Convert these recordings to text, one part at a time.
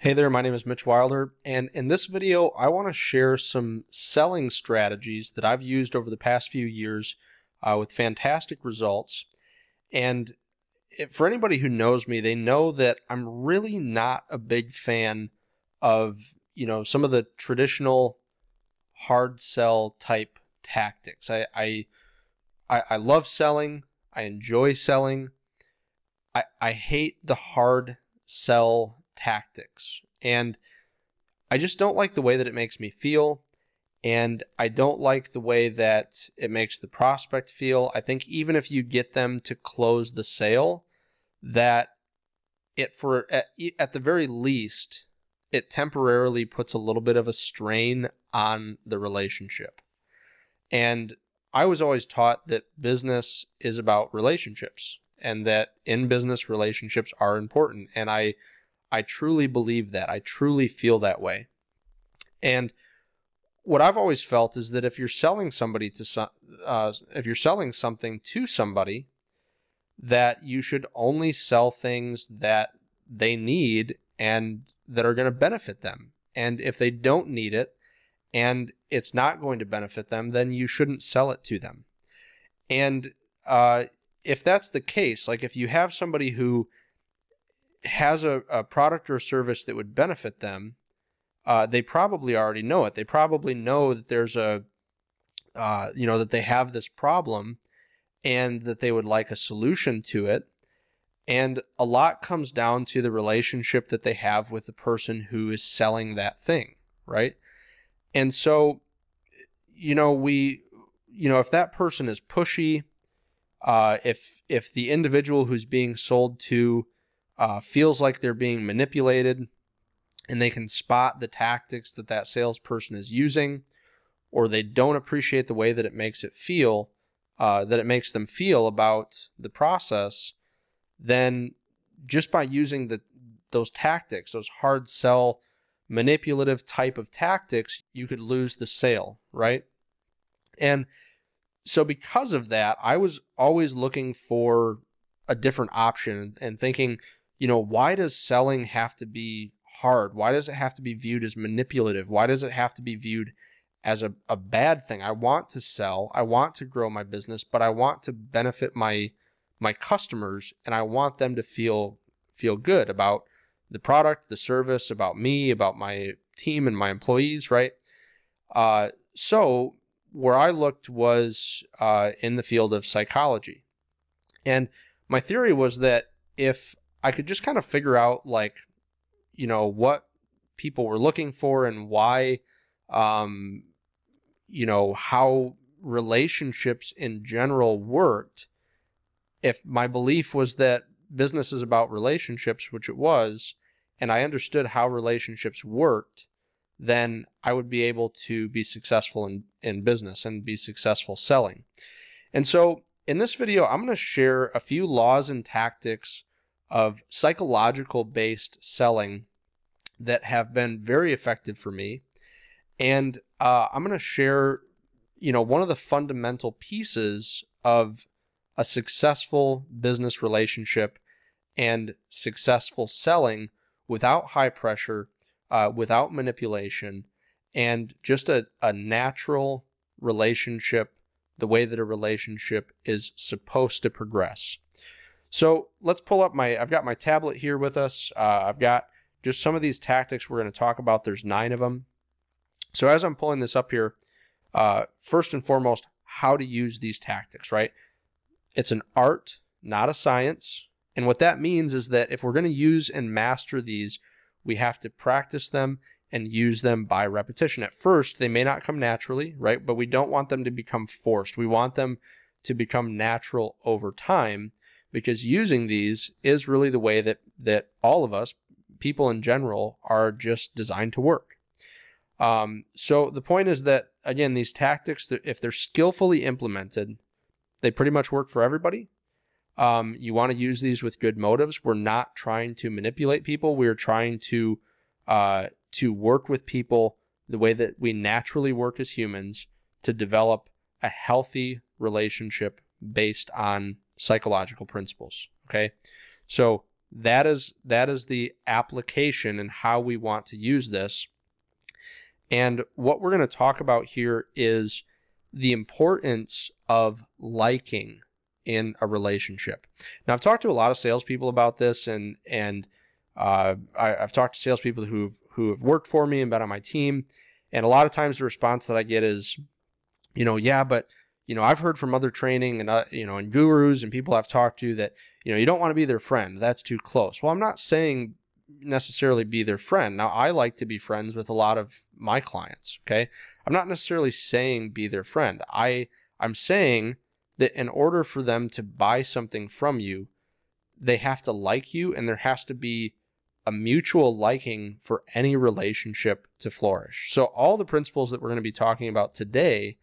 Hey there, my name is Mitch Wilder, and in this video, I want to share some selling strategies that I've used over the past few years with fantastic results. And for anybody who knows me, they know that I'm really not a big fan of, some of the traditional hard sell type tactics. I love selling. I enjoy selling. I hate the hard sell tactics, and I just don't like the way that it makes me feel, and I don't like the way that it makes the prospect feel. I think even if you get them to close the sale, that at the very least, it temporarily puts a little bit of a strain on the relationship. And I was always taught that business is about relationships, and that in business, relationships are important. And I truly believe that. I truly feel that way. And what I've always felt is that if you're selling something to somebody, that you should only sell things that they need and that are going to benefit them. And if they don't need it and it's not going to benefit them, then you shouldn't sell it to them. And if that's the case, like if you have somebody who has a product or service that would benefit them, they probably already know it. They probably know that there's that they have this problem and that they would like a solution to it. And a lot comes down to the relationship that they have with the person who is selling that thing, right? And so, if that person is pushy, if the individual who's being sold to feels like they're being manipulated, and they can spot the tactics that that salesperson is using, or they don't appreciate the way that it makes them feel about the process, then just by using those tactics, those hard sell, manipulative type of tactics, you could lose the sale, right? And so because of that, I was always looking for a different option and thinking, why does selling have to be hard? Why does it have to be viewed as manipulative? Why does it have to be viewed as a bad thing? I want to sell, I want to grow my business, but I want to benefit my customers, and I want them to feel good about the product, the service, about me, about my team and my employees, right? So where I looked was in the field of psychology. And my theory was that if I could just kind of figure out what people were looking for and why, how relationships in general worked. If my belief was that business is about relationships, which it was, and I understood how relationships worked, then I would be able to be successful in business and be successful selling. And so in this video, I'm going to share a few laws and tactics of psychological based selling that have been very effective for me. And I'm going to share, one of the fundamental pieces of a successful business relationship and successful selling without high pressure, without manipulation, and just a natural relationship, the way that a relationship is supposed to progress. So let's pull up I've got my tablet here with us. I've got just some of these tactics we're going to talk about. There's 9 of them. So as I'm pulling this up here, first and foremost, how to use these tactics, right? It's an art, not a science. And what that means is that if we're going to use and master these, we have to practice them and use them by repetition. At first, they may not come naturally, right? But we don't want them to become forced. We want them to become natural over time, because using these is really the way that all of us, people in general, are just designed to work. So the point is that, again, these tactics, if they're skillfully implemented, they pretty much work for everybody. You want to use these with good motives. We're not trying to manipulate people. We're trying to work with people the way that we naturally work as humans, to develop a healthy relationship based on psychological principles. Okay. So That is the application and how we want to use this. And what we're going to talk about here is the importance of liking in a relationship. Now, I've talked to a lot of salespeople about this, and I've talked to salespeople who have worked for me and been on my team, and a lot of times the response that I get is, yeah, but I've heard from other training and and gurus and people I've talked to that you don't want to be their friend. That's too close. Well, I'm not saying necessarily be their friend. Now, I like to be friends with a lot of my clients. Okay, I'm not necessarily saying be their friend. I'm saying that in order for them to buy something from you, they have to like you, and there has to be a mutual liking for any relationship to flourish. So all the principles that we're going to be talking about today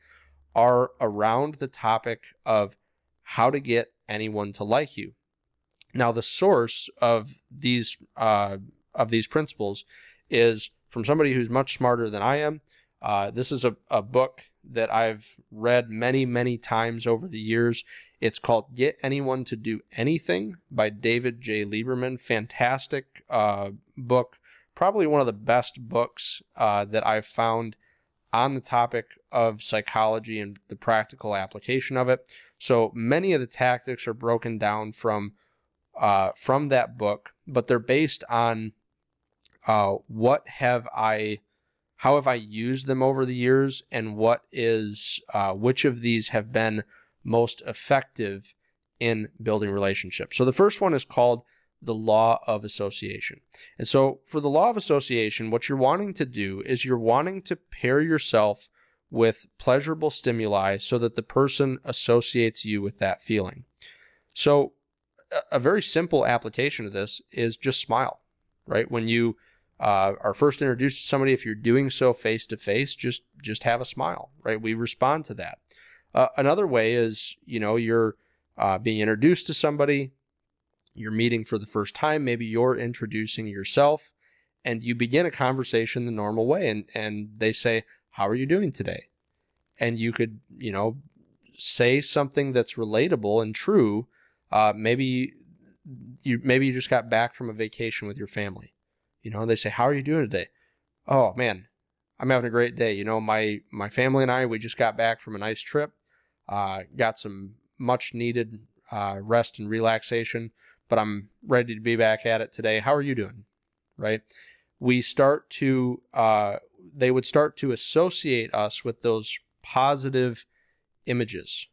are around the topic of how to get anyone to like you. Now, the source of these principles is from somebody who's much smarter than I am. This is a book that I've read many, many times over the years. It's called Get Anyone to Do Anything by David J. Lieberman. Fantastic book. Probably one of the best books that I've found on the topic of psychology and the practical application of it. So many of the tactics are broken down from that book, but they're based on how have I used them over the years, and which of these have been most effective in building relationships. So the first one is called the law of association. And so for the law of association, what you're wanting to do is you're wanting to pair yourself with pleasurable stimuli so that the person associates you with that feeling. So a very simple application of this is just smile, right? When you are first introduced to somebody, if you're doing so face to face, just have a smile, right? We respond to that. Another way is, you're being introduced to somebody, you're meeting for the first time, maybe you're introducing yourself, and you begin a conversation the normal way, and they say, "How are you doing today?" And you could, say something that's relatable and true. Maybe you just got back from a vacation with your family. They say, "How are you doing today?" "Oh man, I'm having a great day. My family and I, we just got back from a nice trip. Got some much needed rest and relaxation, but I'm ready to be back at it today. How are you doing?" Right? They would start to associate us with those positive images,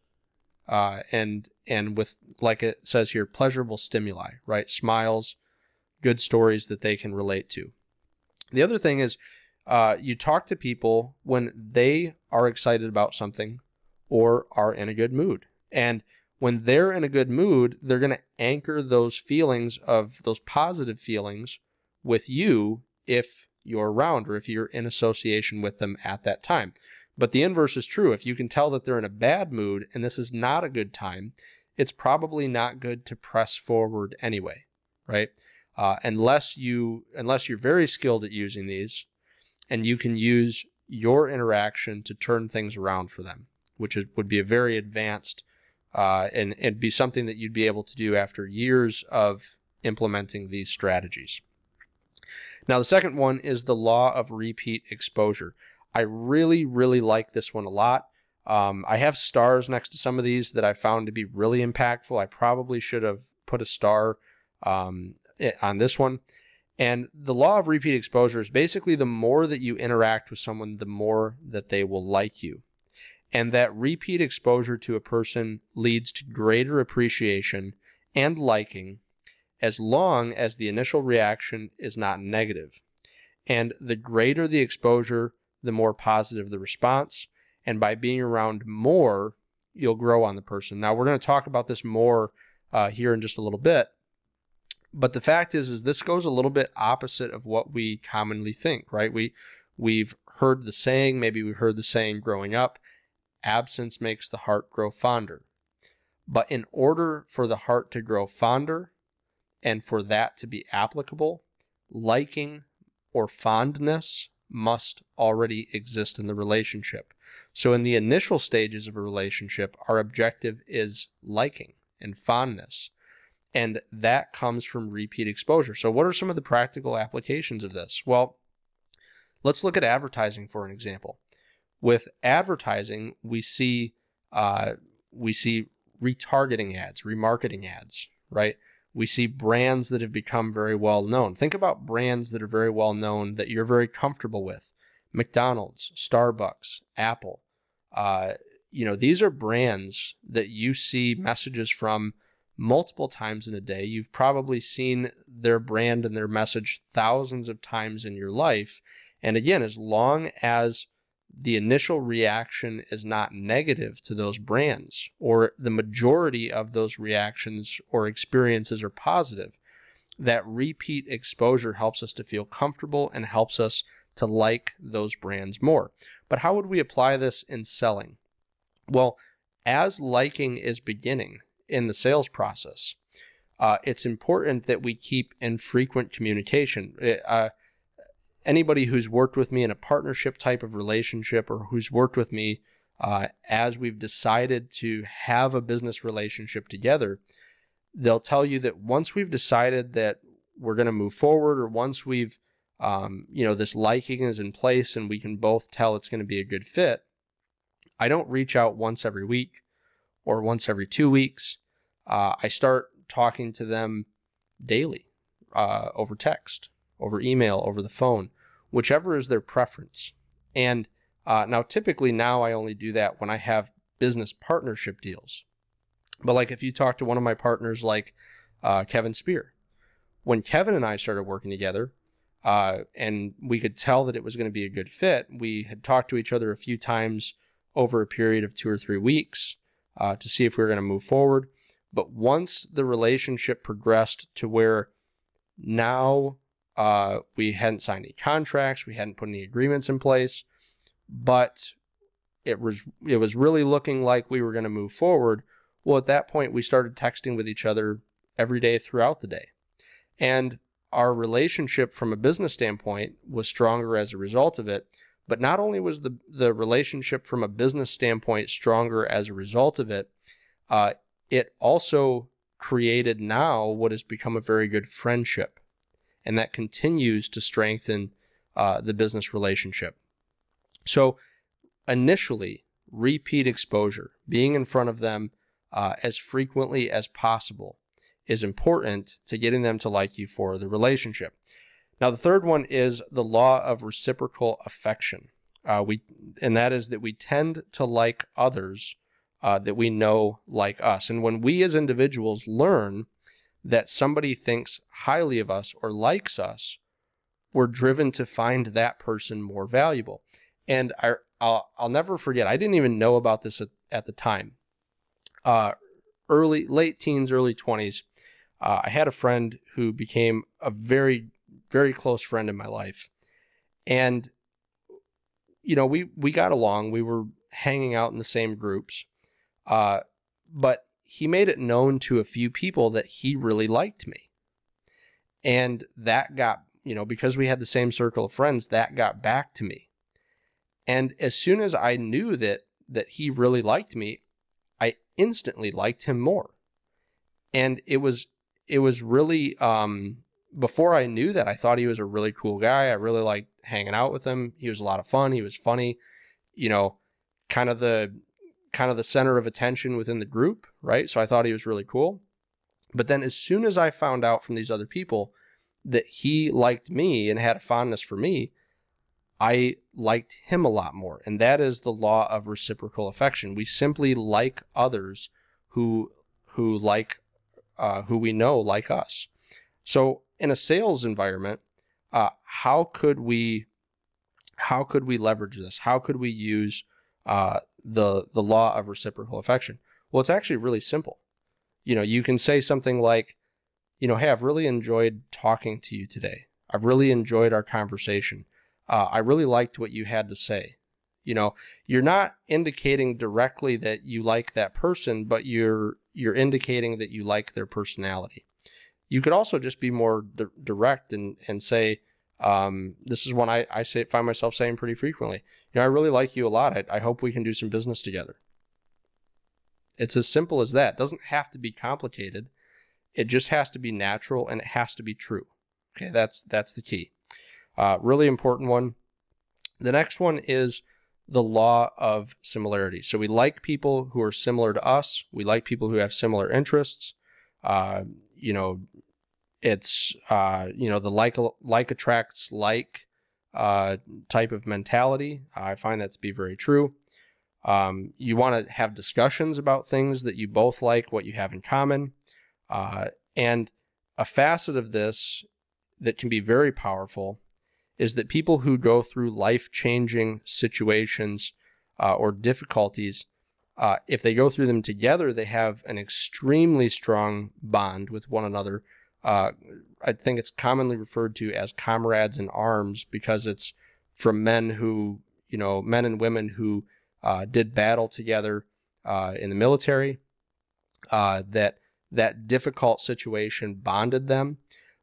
and with, like it says here, pleasurable stimuli, right? Smiles, good stories that they can relate to. The other thing is, you talk to people when they are excited about something or are in a good mood. And when they're in a good mood, they're going to anchor those feelings of those positive feelings with you if you're around or if you're in association with them at that time. But the inverse is true. If you can tell that they're in a bad mood and this is not a good time, it's probably not good to press forward anyway, right? Unless you're very skilled at using these, and you can use your interaction to turn things around for them, which would be a very advanced, and it'd be something that you'd be able to do after years of implementing these strategies. Now, the second one is the law of repeat exposure. I really, really like this one a lot. I have stars next to some of these that I found to be really impactful. I probably should have put a star on this one. And the law of repeat exposure is basically the more that you interact with someone, the more that they will like you. And that repeat exposure to a person leads to greater appreciation and liking, as long as the initial reaction is not negative. And the greater the exposure, the more positive the response. And by being around more, you'll grow on the person. Now, we're going to talk about this more here in just a little bit. But the fact is this goes a little bit opposite of what we commonly think, right? We've heard the saying, maybe we heard the saying growing up, absence makes the heart grow fonder. But in order for the heart to grow fonder and for that to be applicable, liking or fondness must already exist in the relationship. So in the initial stages of a relationship, our objective is liking and fondness. And that comes from repeat exposure. So what are some of the practical applications of this? Well, let's look at advertising for an example. With advertising, we see retargeting ads, remarketing ads, right? We see brands that have become very well known. Think about brands that are very well known that you're very comfortable with. McDonald's, Starbucks, Apple. These are brands that you see messages from multiple times in a day. You've probably seen their brand and their message thousands of times in your life. And again, as long as the initial reaction is not negative to those brands, or the majority of those reactions or experiences are positive, that repeat exposure helps us to feel comfortable and helps us to like those brands more. But how would we apply this in selling? Well, as liking is beginning in the sales process, it's important that we keep in frequent communication. Anybody who's worked with me in a partnership type of relationship, or who's worked with me as we've decided to have a business relationship together, they'll tell you that once we've decided that we're going to move forward, or once we've, this liking is in place and we can both tell it's going to be a good fit, I don't reach out once every week or once every 2 weeks. I start talking to them daily, over text, over email, over the phone, whichever is their preference. And now typically now I only do that when I have business partnership deals. But like if you talk to one of my partners like Kevin Spear, when Kevin and I started working together, and we could tell that it was going to be a good fit, we had talked to each other a few times over a period of 2 or 3 weeks to see if we were going to move forward. But once the relationship progressed to where now we hadn't signed any contracts, we hadn't put any agreements in place, but it was really looking like we were going to move forward. Well, at that point, we started texting with each other every day throughout the day. And our relationship from a business standpoint was stronger as a result of it. But not only was the relationship from a business standpoint stronger as a result of it, it also created now what has become a very good friendship. And that continues to strengthen the business relationship. So initially, repeat exposure, being in front of them as frequently as possible, is important to getting them to like you for the relationship. Now, the third one is the law of reciprocal affection. And that is that we tend to like others that we know like us. And when we as individuals learn that somebody thinks highly of us or likes us, we're driven to find that person more valuable. And I'll never forget, I didn't even know about this at the time. Late teens, early 20s, I had a friend who became a very, very close friend in my life. And, we got along. We were hanging out in the same groups. But he made it known to a few people that he really liked me. And that got, because we had the same circle of friends, that got back to me. And as soon as I knew that he really liked me, I instantly liked him more. And it was really, before I knew that, I thought he was a really cool guy. I really liked hanging out with him. He was a lot of fun. He was funny, kind of the center of attention within the group, right? So I thought he was really cool. But then as soon as I found out from these other people that he liked me and had a fondness for me, I liked him a lot more. And that is the law of reciprocal affection. We simply like others who we know like us. So in a sales environment, how could we leverage this? How could we use the law of reciprocal affection? Well, it's actually really simple. You can say something like, hey, I've really enjoyed talking to you today. I've really enjoyed our conversation. I really liked what you had to say. You're not indicating directly that you like that person, but you're indicating that you like their personality. You could also just be more direct and say, this is one I find myself saying pretty frequently. I really like you a lot. I hope we can do some business together. It's as simple as that. It doesn't have to be complicated. It just has to be natural and it has to be true. Okay, that's the key. Really important one. The next one is the law of similarity. So we like people who are similar to us. We like people who have similar interests. You know, it's, you know, the like attracts like type of mentality. I find that to be very true. You want to have discussions about things that you both like, what you have in common. And a facet of this that can be very powerful is that people who go through life-changing situations or difficulties, if they go through them together, they have an extremely strong bond with one another. I think it's commonly referred to as comrades in arms, because it's from men who, you know, men and women who did battle together in the military, that difficult situation bonded them.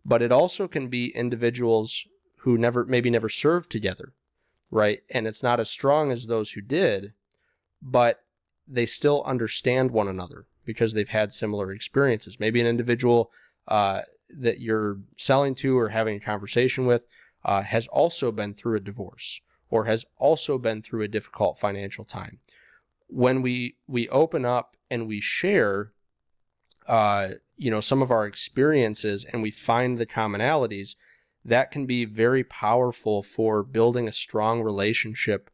But it also can be individuals who maybe never served together, right? And it's not as strong as those who did, but they still understand one another because they've had similar experiences. Maybe an individual that you're selling to or having a conversation with has also been through a divorce or has also been through a difficult financial time. When we open up and we share, you know, some of our experiences and we find the commonalities, that can be very powerful for building a strong relationship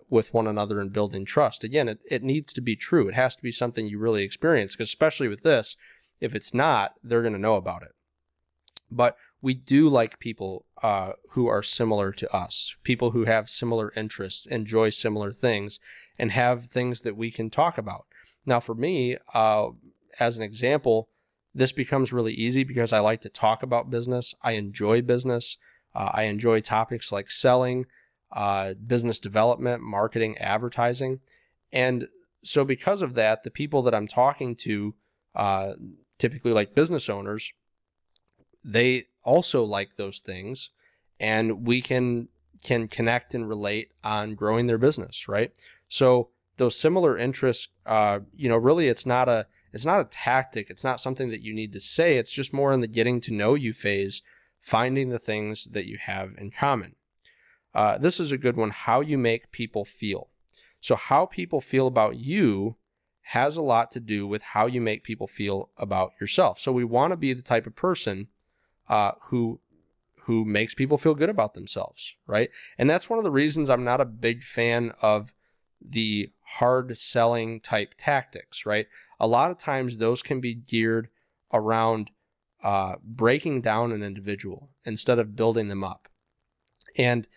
with one another and building trust. Again, it needs to be true. It has to be something you really experience, because especially with this, if it's not, they're going to know about it. But we do like people who are similar to us, people who have similar interests, enjoy similar things, and have things that we can talk about. Now, for me, as an example, this becomes really easy because I like to talk about business. I enjoy business. I enjoy topics like selling, business development, marketing, advertising. And so because of that, the people that I'm talking to, typically like business owners, they also like those things, and we can connect and relate on growing their business, right? So those similar interests, you know, really it's not a tactic. It's not something that you need to say. It's just more in the getting to know you phase, finding the things that you have in common. This is a good one, how you make people feel. So how people feel about you has a lot to do with how you make people feel about yourself. So we want to be the type of person who makes people feel good about themselves, right? And that's one of the reasons I'm not a big fan of the hard selling type tactics, right? A lot of times those can be geared around breaking down an individual instead of building them up. And,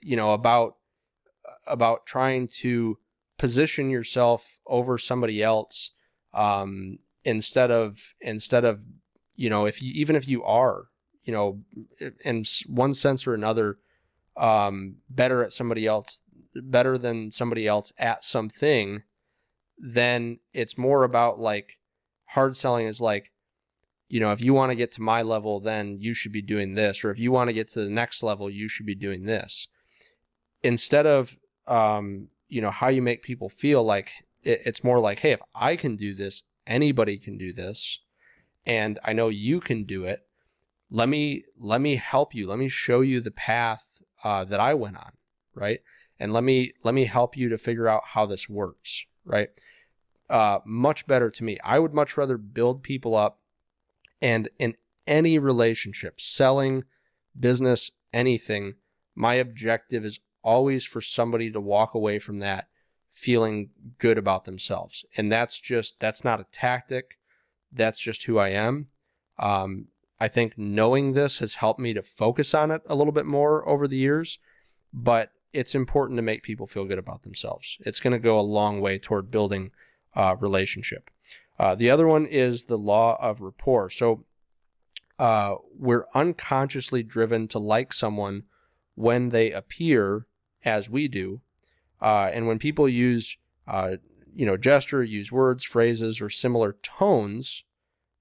you know, about trying to position yourself over somebody else, instead of, you know, even if you are, you know, in one sense or another, better than somebody else at something, then it's more about like hard selling is like, you know, if you want to get to my level, then you should be doing this. Or if you want to get to the next level, you should be doing this. Instead of, you know, how you make people feel, like it's more like, hey, if I can do this, anybody can do this. And I know you can do it. Let me help you. Let me show you the path that I went on, right? And let me help you to figure out how this works, right? Much better to me. I would much rather build people up, and in any relationship, selling, business, anything, my objective is always for somebody to walk away from that feeling good about themselves. And that's not a tactic. That's just who I am. I think knowing this has helped me to focus on it a little bit more over the years, but it's important to make people feel good about themselves. It's going to go a long way toward building a relationship. The other one is the law of rapport. So we're unconsciously driven to like someone when they appear as we do. And when people use, you know, gesture, use words, phrases, or similar tones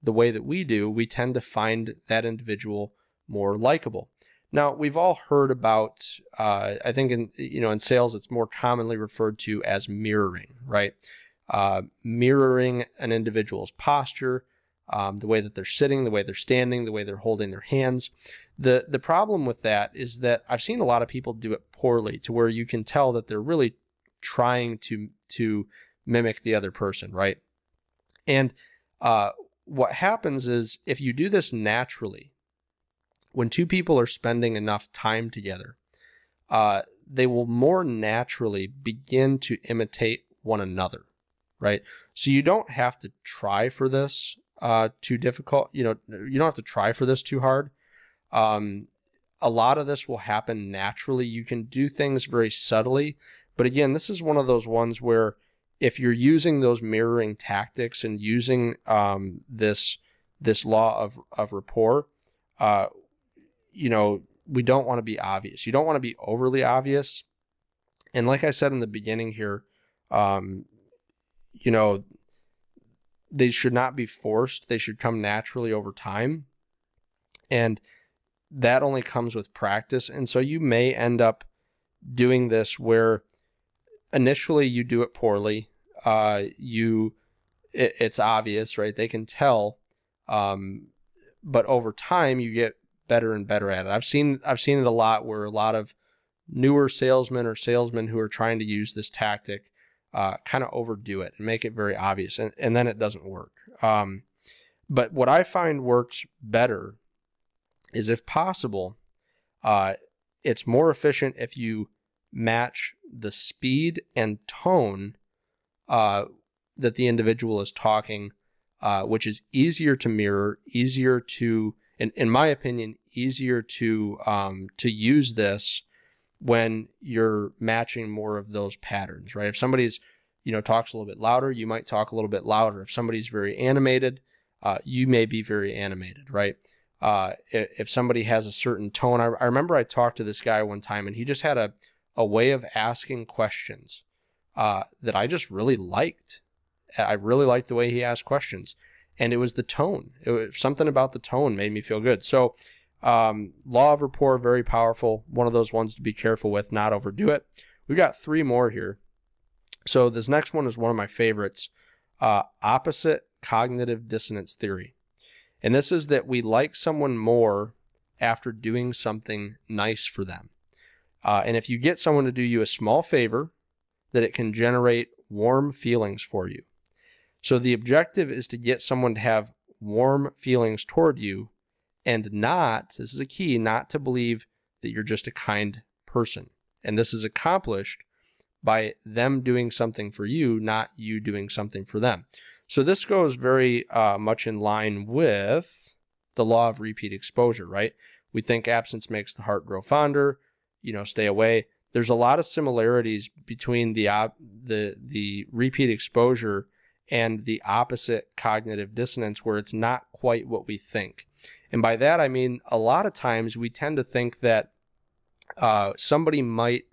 the way that we do, we tend to find that individual more likable. Now, we've all heard about, I think in sales, it's more commonly referred to as mirroring, right? Mirroring an individual's posture, the way that they're sitting, the way they're standing, the way they're holding their hands. The problem with that is that I've seen a lot of people do it poorly, to where you can tell that they're really trying to mimic the other person, right? And what happens is, if you do this naturally, when two people are spending enough time together, they will more naturally begin to imitate one another, right? So you don't have to try for this too difficult. You don't have to try for this too hard. A lot of this will happen naturally. You can do things very subtly, but again, this is one of those ones where if you're using those mirroring tactics and using this law of rapport, we don't want to be obvious. You don't want to be overly obvious. And like I said in the beginning here, they should not be forced. They should come naturally over time. And that only comes with practice. And so you may end up doing this where initially you do it poorly. It's obvious, right? They can tell. But over time you get better and better at it. I've seen it a lot, where a lot of newer salesmen or salesmen who are trying to use this tactic kind of overdo it and make it very obvious, and then it doesn't work. But what I find works better is, if possible, it's more efficient if you match the speed and tone that the individual is talking, which is easier to mirror, easier to, in my opinion, easier to use this when you're matching more of those patterns, right? If somebody's, talks a little bit louder, you might talk a little bit louder. If somebody's very animated, you may be very animated, right? If somebody has a certain tone, I remember I talked to this guy one time, and he just had a way of asking questions that I just really liked. I really liked the way he asked questions, and it was the tone. Something about the tone made me feel good. So law of rapport, very powerful. One of those ones to be careful with, not overdo it. We've got 3 more here. So this next one is one of my favorites, opposite cognitive dissonance theory. And this is that we like someone more after doing something nice for them. And if you get someone to do you a small favor, that it can generate warm feelings for you. So the objective is to get someone to have warm feelings toward you, and not, this is a key, not to believe that you're just a kind person. And this is accomplished by them doing something for you, not you doing something for them. So this goes very much in line with the law of repeat exposure, right? We think absence makes the heart grow fonder, stay away. There's a lot of similarities between the repeat exposure and the opposite cognitive dissonance, where it's not quite what we think. And by that, I mean, a lot of times we tend to think that somebody might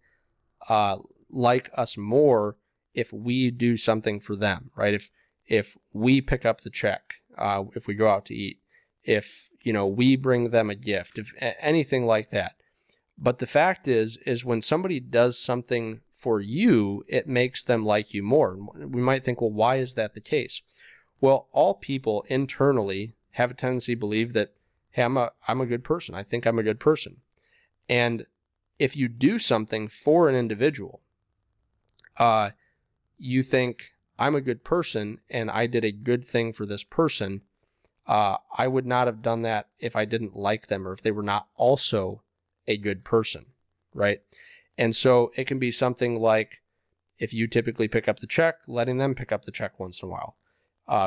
like us more if we do something for them, right? If we pick up the check, if we go out to eat, if, we bring them a gift, if anything like that. But the fact is when somebody does something for you, it makes them like you more. We might think, well, why is that the case? Well, all people internally have a tendency to believe that, hey, I'm a good person. I think I'm a good person. And if you do something for an individual, you think, I'm a good person and I did a good thing for this person. I would not have done that if I didn't like them, or if they were not also a good person, right? And so it can be something like, if you typically pick up the check, letting them pick up the check once in a while,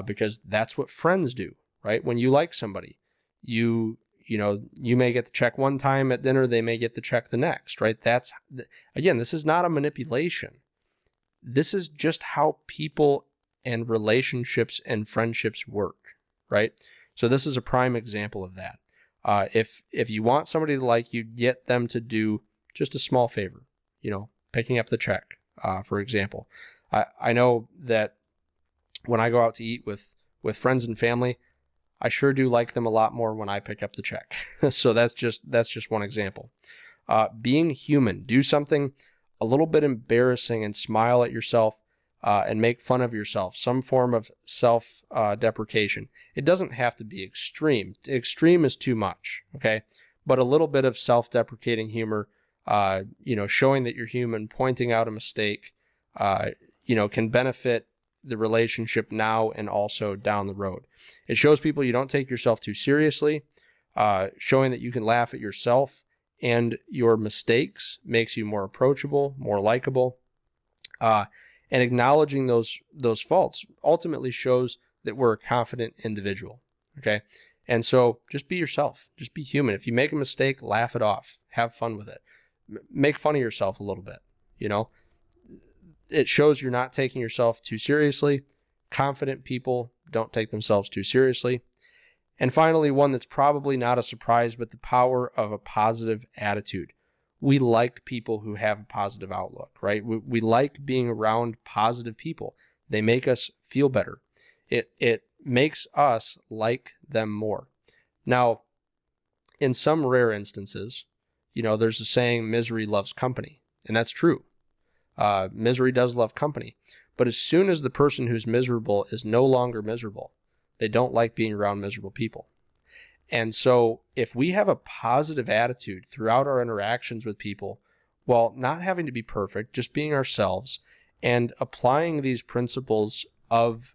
because that's what friends do, right? When you like somebody, you may get the check one time at dinner, they may get the check the next, right? Again, this is not a manipulation. This is just how people and relationships and friendships work, right? So this is a prime example of that. If you want somebody to like you, get them to do just a small favor, picking up the check, for example. I know that when I go out to eat with friends and family, I sure do like them a lot more when I pick up the check. So that's just one example. Being human, do something a little bit embarrassing and smile at yourself. and make fun of yourself, some form of self-deprecation. It doesn't have to be extreme. Extreme is too much, okay? But a little bit of self-deprecating humor, showing that you're human, pointing out a mistake, can benefit the relationship now and also down the road. It shows people you don't take yourself too seriously. Showing that you can laugh at yourself and your mistakes makes you more approachable, more likable. And acknowledging those faults ultimately shows that we're a confident individual, okay? And so just be yourself. Just be human. If you make a mistake, laugh it off. Have fun with it. Make fun of yourself a little bit, It shows you're not taking yourself too seriously. Confident people don't take themselves too seriously. And finally, one that's probably not a surprise, but the power of a positive attitude. We like people who have a positive outlook, right? We like being around positive people. They make us feel better. It makes us like them more. Now, in some rare instances, there's a saying, misery loves company. And that's true. Misery does love company. But as soon as the person who's miserable is no longer miserable, they don't like being around miserable people. And so if we have a positive attitude throughout our interactions with people, while not having to be perfect, just being ourselves and applying these principles of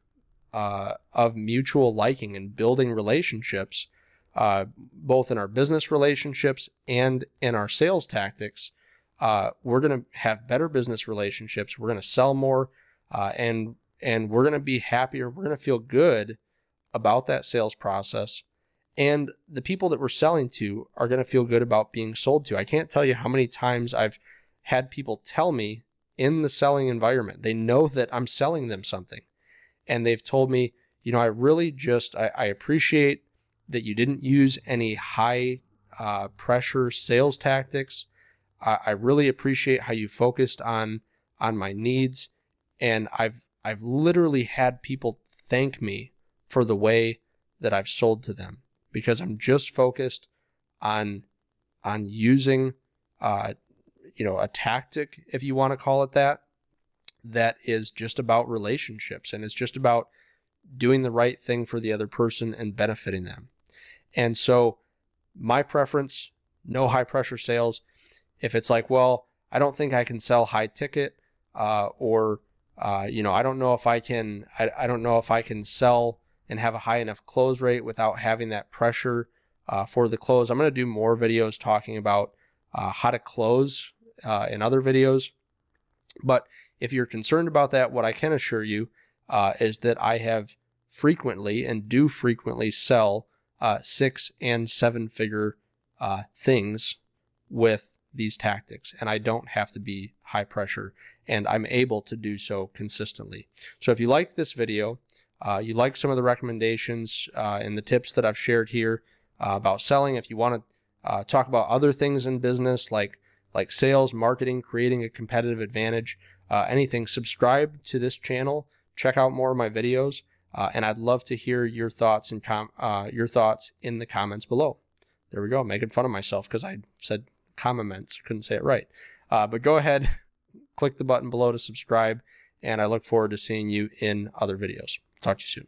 mutual liking and building relationships, both in our business relationships and in our sales tactics, we're going to have better business relationships. We're going to sell more, and we're going to be happier. We're going to feel good about that sales process. And the people that we're selling to are going to feel good about being sold to. I can't tell you how many times I've had people tell me in the selling environment, they know that I'm selling them something. And they've told me, I really I appreciate that you didn't use any high pressure sales tactics. I really appreciate how you focused on my needs. And I've literally had people thank me for the way that I've sold to them, because I'm just focused on using, a tactic, if you want to call it that is just about relationships, and it's just about doing the right thing for the other person and benefiting them. And so my preference, no high pressure sales. If it's like, well, I don't think I can sell high ticket, or I don't know if I can, I don't know if I can sell and have a high enough close rate without having that pressure for the close. I'm going to do more videos talking about how to close in other videos. But if you're concerned about that, what I can assure you is that I have frequently and do frequently sell 6- and 7-figure things with these tactics, and I don't have to be high pressure, and I'm able to do so consistently. So if you liked this video, you like some of the recommendations and the tips that I've shared here about selling, if you want to talk about other things in business like sales, marketing, creating a competitive advantage, anything, subscribe to this channel, check out more of my videos, and I'd love to hear your thoughts in the comments below. There we go, making fun of myself because I said comments, couldn't say it right. But go ahead, click the button below to subscribe, and I look forward to seeing you in other videos. Talk to you soon.